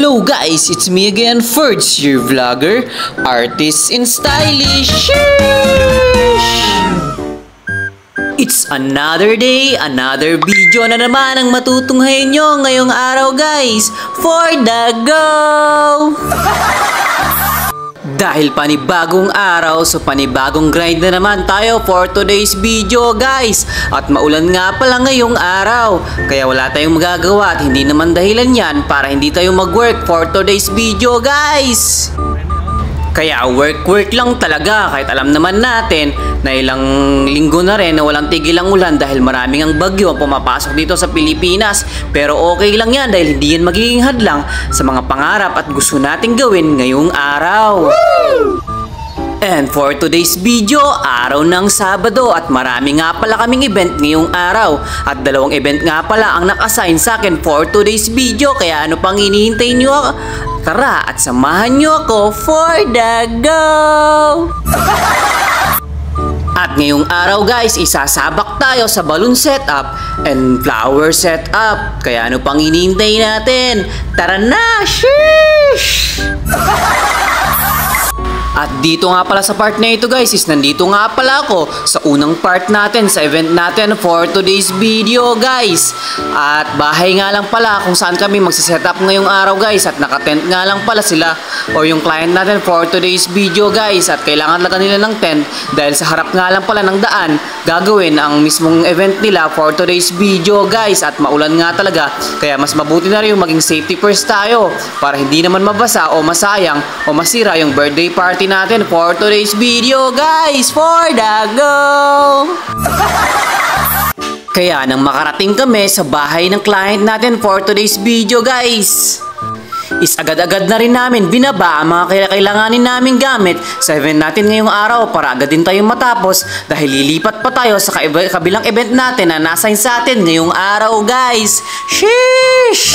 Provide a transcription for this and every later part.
Hello guys, it's me again, Ferds, your vlogger, artist in stylish. Sheesh! It's another day, another video na naman ang matutunghayan nyo ngayong araw guys, for the go! Dahil panibagong araw, so panibagong grind na naman tayo for today's video guys. At maulan nga pala ngayong araw, kaya wala tayong magagawa at hindi naman dahilan yan para hindi tayo mag-work for today's video guys. Kaya work lang talaga kahit alam naman natin na ilang linggo na rin na walang tigil ang ulan dahil maraming ang bagyo ang pumapasok dito sa Pilipinas. Pero okay lang yan dahil hindi yan magiging hadlang sa mga pangarap at gusto nating gawin ngayong araw. Woo! And for today's video, araw ng Sabado at marami nga pala kaming event ngayong araw. At dalawang event nga pala ang naka-assign sa akin for today's video. Kaya ano pang hinihintay nyo? Tara at samahan nyo ako for the go! At ngayong araw guys, isasabak tayo sa balloon setup and flower setup. Kaya ano pang hinihintay natin? Tara na! Sheesh! At dito nga pala sa part na ito guys is nandito nga pala ako sa unang part natin sa event natin for today's video guys. At bahay nga lang pala kung saan kami magsisetup ngayong araw guys. At nakatent nga lang pala sila o yung client natin for today's video guys. At kailangan talaga nila ng tent dahil sa harap nga lang pala ng daan gagawin ang mismong event nila for today's video guys. At maulan nga talaga kaya mas mabuti na rin yung maging safety first tayo para hindi naman mabasa o masayang o masira yung birthday party natin for today's video guys, for the go! Kaya nang makarating kami sa bahay ng client natin for today's video guys, is agad-agad na rin namin binaba ang mga kailanganin naming gamit sa event natin ngayong araw para agad din tayong matapos dahil lilipat pa tayo sa kabilang event natin na nasa sa atin ngayong araw guys. Sheesh!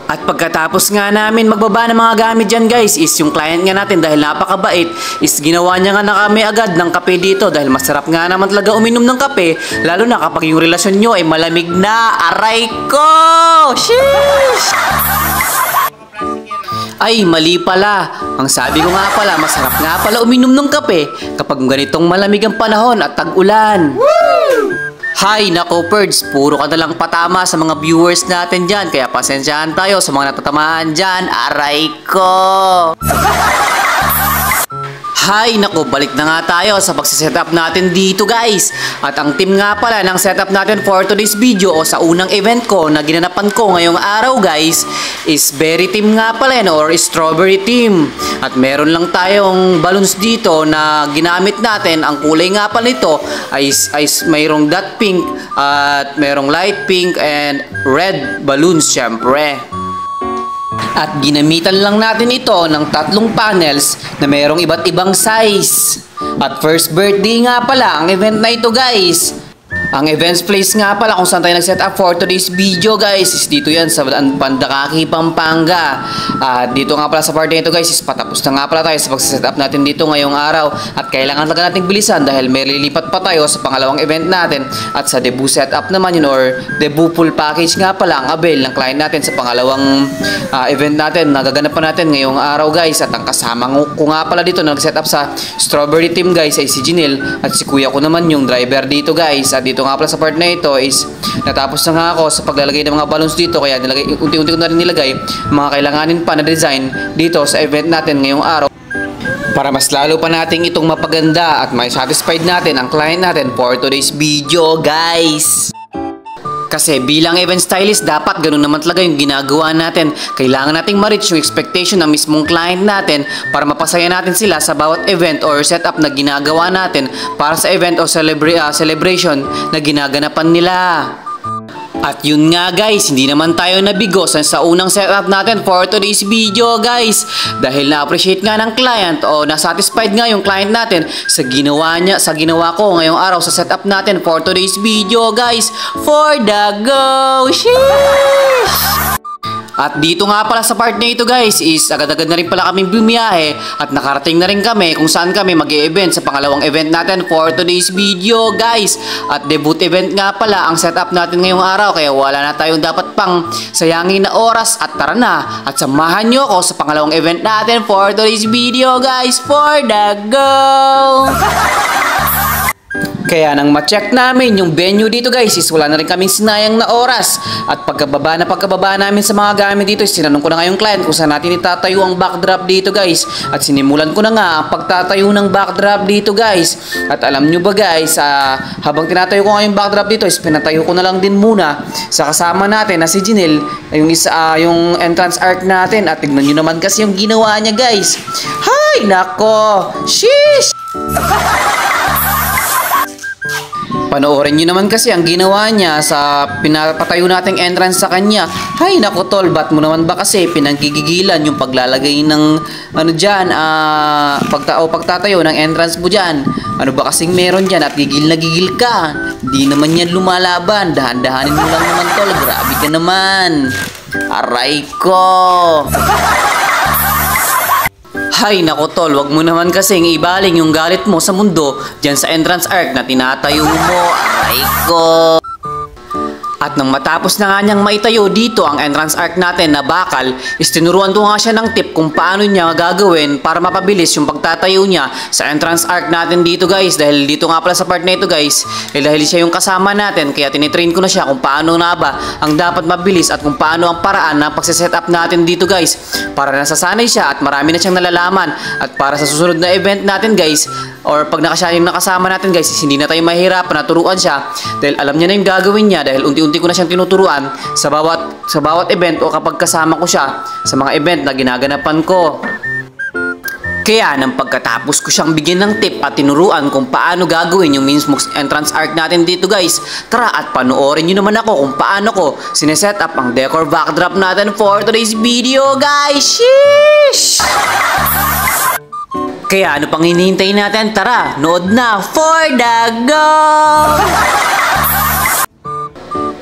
At pagkatapos nga namin magbaba ng mga gamit dyan guys is yung client nga natin dahil napakabait is ginawa niya nga na kami agad ng kape dito dahil masarap nga naman talaga uminom ng kape lalo na kapag yung relasyon nyo ay malamig na. Aray ko! Sheesh! Ay, mali pala. Ang sabi ko nga pala, masarap nga pala uminom ng kape kapag ganitong malamig ang panahon at tag-ulan. Hay, nako Ferds, puro ka nalang patama sa mga viewers natin dyan. Kaya pasensyahan tayo sa mga natatamaan dyan. Aray ko! Hay, nako, balik na nga tayo sa pagsisetup natin dito guys. At ang team nga pala ng setup natin for today's video o sa unang event ko na ginanapan ko ngayong araw guys is berry team nga pala yan or strawberry team. At meron lang tayong balloons dito na ginamit natin. Ang kulay nga pala nito ay mayroong dot pink at mayroong light pink and red balloons syempre. At ginamitan lang natin ito ng tatlong panels na mayroong iba't ibang size. At first birthday nga pala ang event na ito guys. Ang events place nga pala kung saan tayo nag-set up for today's video guys is dito yan sa Pandakaki, Pampanga. At dito nga pala sa part na ito guys is patapos na nga pala tayo sa pag-set up natin dito ngayong araw. At kailangan talaga natin bilisan dahil may lilipat pa tayo sa pangalawang event natin. At sa debut setup naman yun or debut full package nga pala ang avail ng client natin sa pangalawang event natin na gaganapan natin ngayong araw guys. At ang kasama ko nga pala dito na nag-set up sa strawberry team guys ay si Jinil at si kuya ko naman yung driver dito guys. At dito nga pala sa part na ito is natapos na nga ako sa paglalagay ng mga balloons dito kaya unti-unti ko na rin nilagay mga kailanganin pa na design dito sa event natin ngayong araw para mas lalo pa natin itong mapaganda at may satisfied natin ang client natin for today's video guys. Kasi bilang event stylist, dapat ganun naman talaga yung ginagawa natin. Kailangan nating ma-reach yung expectation ng mismong client natin para mapasaya natin sila sa bawat event or setup na ginagawa natin para sa event o celebration na ginaganapan nila. At yun nga guys, hindi naman tayo nabigo sa unang setup natin for today's video guys. Dahil na-appreciate nga ng client o na-satisfied nga yung client natin sa ginawa ko ngayong araw sa setup natin for today's video guys. For the go! Sheesh! At dito nga pala sa part na ito guys is agad-agad na rin pala kaming bumiyahe at nakarating na rin kami kung saan kami mag-e-event sa pangalawang event natin for today's video guys. At debut event nga pala ang setup natin ngayong araw kaya wala na tayong dapat pang sayangin na oras at tara na at samahan nyo ako sa pangalawang event natin for today's video guys for the go! Kaya nang ma-check namin yung venue dito guys is wala na rin kaming sinayang na oras. At pagkababa namin sa mga gamit dito is sinanong ko na nga yung client kung saan natin itatayo ang backdrop dito guys. At sinimulan ko na nga ang pagtatayo ng backdrop dito guys. At alam nyo ba guys, habang tinatayo ko nga yung backdrop dito is pinatayo ko na lang din muna sa kasama natin na si Jinel, yung entrance arc natin. At tignan nyo naman kasi yung ginawa niya guys. Hay nako, sheesh! Panoorin nyo naman kasi ang ginawa niya sa pinapatayo nating entrance sa kanya. Hay nako tol, ba't mo naman ba kasi pinanggigigilan yung paglalagay ng pagtatayo ng entrance mo dyan? Ano ba kasing meron dyan at gigil na gigil ka? Di naman yan lumalaban, dahan-dahanin mo lang naman tol, grabe ka naman. Aray ko! Hay nako tol, wag mo naman kasing ibaling yung galit mo sa mundo dyan sa entrance arc na tinatayo mo. Aray ko! At nang matapos na nga niyang maitayo dito ang entrance arc natin na bakal, is tinuruan ko nga siya ng tip kung paano niya gagawin para mapabilis yung pagtatayo niya sa entrance arc natin dito guys. Dahil dito nga pala sa part na ito guys, dahil siya yung kasama natin kaya tinitrain ko na siya kung paano na ba ang dapat mabilis at kung paano ang paraan ng pagsiset up natin dito guys. Para nasasanay siya at marami na siyang nalalaman at para sa susunod na event natin guys, or pag siya yung nakasama natin guys, is hindi na tayo mahirapan na turuan siya dahil alam niya na yung gagawin niya dahil unti-unti ko na siyang tinuturuan sa bawat event o kapag kasama ko siya sa mga event na ginaganapan ko. Kaya nang pagkatapos ko siyang bigyan ng tip at tinuruan kung paano gagawin yung mismo entrance arc natin dito guys, tara at panoorin nyo naman ako kung paano ko sineset up ang decor backdrop natin for today's video guys. Sheesh! Kaya ano pang hinihintay natin? Tara, nood na for the go!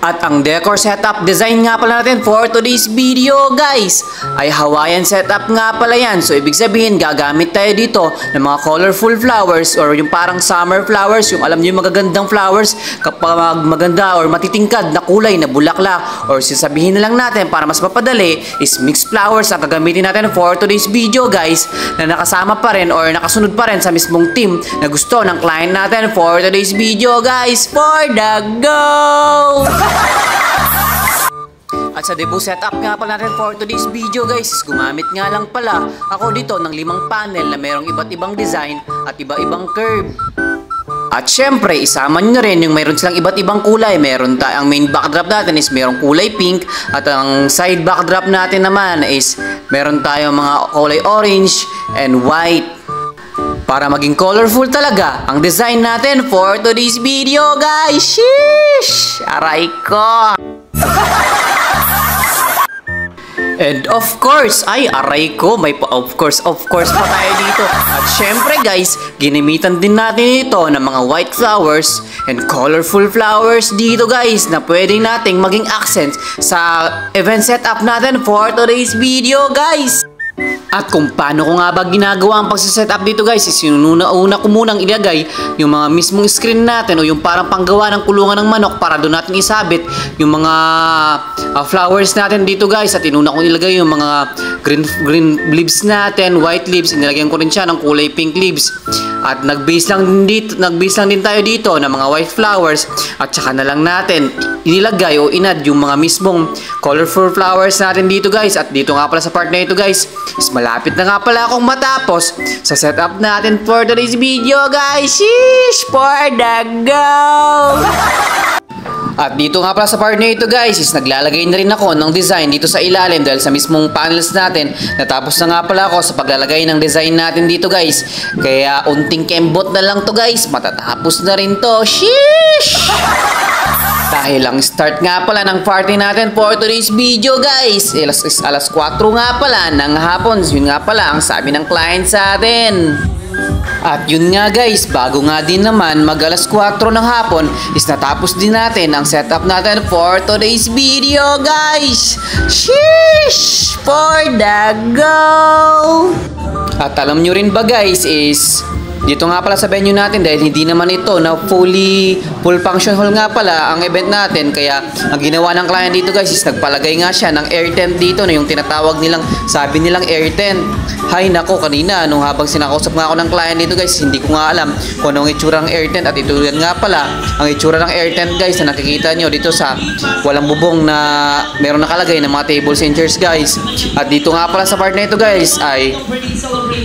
At ang decor setup design nga pala natin for today's video guys ay Hawaiian setup nga pala yan. So ibig sabihin gagamit tayo dito ng mga colorful flowers or yung parang summer flowers, yung alam niyo yung magagandang flowers kapag maganda or matitingkad na kulay na bulaklak, or sasabihin na lang natin para mas mapadali is mixed flowers ang gagamitin natin for today's video guys, na nakasama pa rin or nakasunod pa rin sa mismong team na gusto ng client natin for today's video guys for the go! At sa debut setup nga pala natin for today's video guys is gumamit nga lang pala ako dito ng 5 panel na merong iba't ibang design at iba-ibang curve. At syempre isama nyo na rin yung mayroon silang iba't ibang kulay. Meron ang main backdrop natin is merong kulay pink at ang side backdrop natin naman is meron tayong mga kulay orange and white. Para maging colorful talaga ang design natin for today's video guys. Sheesh! Aray ko! And of course, ay aray ko, may of course pa tayo dito. At syempre guys, ginamitan din natin ito ng mga white flowers and colorful flowers dito guys na pwedeng nating maging accents sa event setup natin for today's video guys. At kung paano ko nga ba ginagawa ang pagsiset-up dito guys is una ko munang ilagay yung mga mismong screen natin o yung parang panggawa ng kulungan ng manok para doon natin isabit yung mga flowers natin dito guys. At inuna ko ilagay yung mga green leaves natin, white leaves, inilagyan ko rin siya ng kulay pink leaves. At nag-base lang din tayo dito ng mga white flowers at saka na lang natin inilagay o inad yung mga mismong colorful flowers natin dito guys. At dito nga pala sa part na ito guys is malapit na nga pala akong matapos sa setup natin for today's video guys. Sheesh! For the go! At dito nga pala sa part na ito guys is naglalagay na rin ako ng design dito sa ilalim dahil sa mismong panels natin natapos na nga pala ako sa paglalagay ng design natin dito guys. Kaya unting kembot na lang to guys, matatapos na rin to. Sheesh! Dahil ang start nga pala ng party natin for today's video guys alas 4 nga pala ng hapon. Yun nga pala ang sabi ng client sa atin. At yun nga guys, bago nga din naman mag alas 4 ng hapon is natapos din natin ang setup natin for today's video guys. Sheesh! For the go! At alam nyo rin ba guys is dito nga pala sa venue natin dahil hindi naman ito na full function hall nga pala ang event natin, kaya ang ginawa ng client dito guys is nagpalagay nga siya ng air tent dito na yung tinatawag nilang, sabi nilang air tent. Hay nako, kanina nung habang sinakausap nga ako ng client dito guys, hindi ko nga alam kung anong itsura ng air tent. At ito yan nga pala ang itsura ng air tent guys na nakikita nyo dito sa walang bubong na meron nakalagay ng mga tables and chairs guys. At dito nga pala sa part na ito guys ay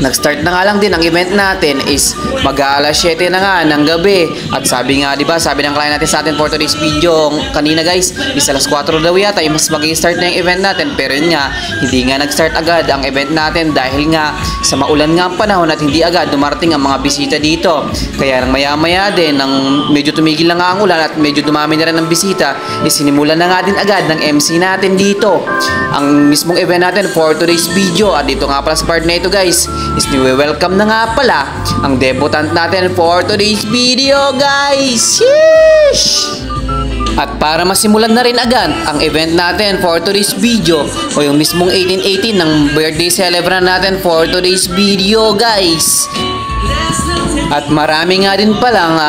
nag-start na nga lang din ang event natin is mag-aalas 7 na nga ng gabi. At sabi nga, di ba, sabi ng client natin sa atin for today's video kanina guys, is alas 4 daw yata yung mas mag-start na yung event natin. Pero yun nga, hindi nga nag-start agad ang event natin dahil nga sa maulan nga ang panahon at hindi agad dumarating ang mga bisita dito. Kaya nang maya-maya din, nang medyo tumigil na nga ang ulan at medyo dumami na rin ang bisita, is sinimulan na nga din agad ng MC natin dito ang mismong event natin for today's video. At dito nga pala sa part na ito guys, is niwe-welcome na nga pala ang debutant natin for today's video guys. Sheesh! At para masimulan na rin agad ang event natin for today's video o yung mismong 1818 ng birthday celebrant natin for today's video guys. At marami nga din palang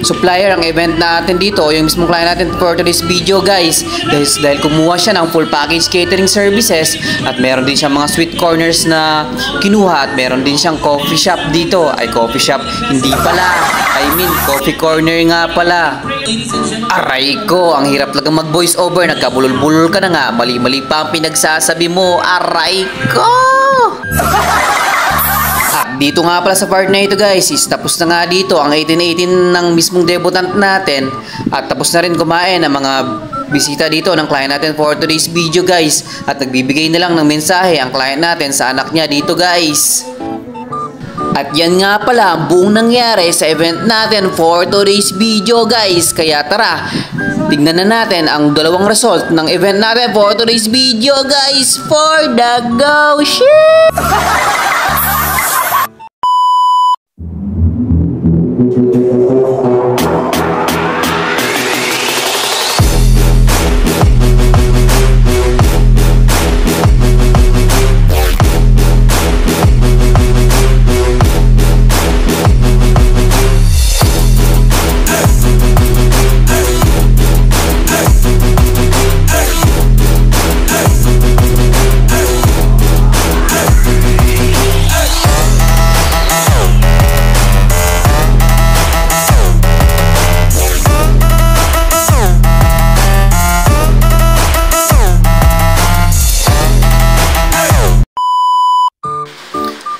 supplier ang event natin dito o yung mismong client natin for today's video guys, dahil kumuha siya ng full package catering services at meron din siyang mga sweet corners na kinuha at meron din siyang coffee shop dito. Ay, coffee shop, hindi pala, I mean coffee corner nga pala. Aray ko, ang hirap lang mag voice over, nagkabulol-bulol ka na nga, mali-mali pa ang pinagsasabi mo. Aray ko! Dito nga pala sa part na ito guys is tapos na nga dito ang 1818 ng mismong debutant natin at tapos na rin kumain ang mga bisita dito ng client natin for today's video guys. At nagbibigay na lang ng mensahe ang client natin sa anak niya dito guys. At yan nga pala ang buong nangyari sa event natin for today's video guys. Kaya tara, tignan na natin ang dalawang result ng event natin for today's video guys. For the go! Shit!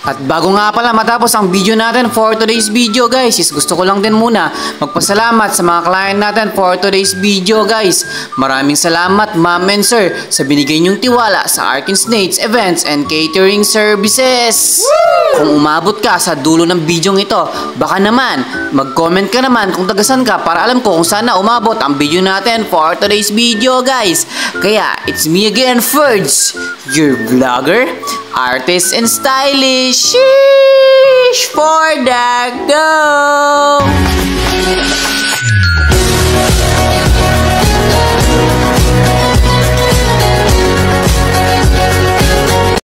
At bago nga pala matapos ang video natin for today's video guys, is gusto ko lang din muna magpasalamat sa mga client natin for today's video guys. Maraming salamat ma'am and sir sa binigay niyong tiwala sa Arkins Nates Events and Catering Services. Kung umabot ka sa dulo ng video ito, baka naman mag-comment ka naman kung tagasan ka para alam ko kung saan na umabot ang video natin for today's video guys. Kaya it's me again, Ferds, your vlogger, artist and stylish. Sheesh! For the go!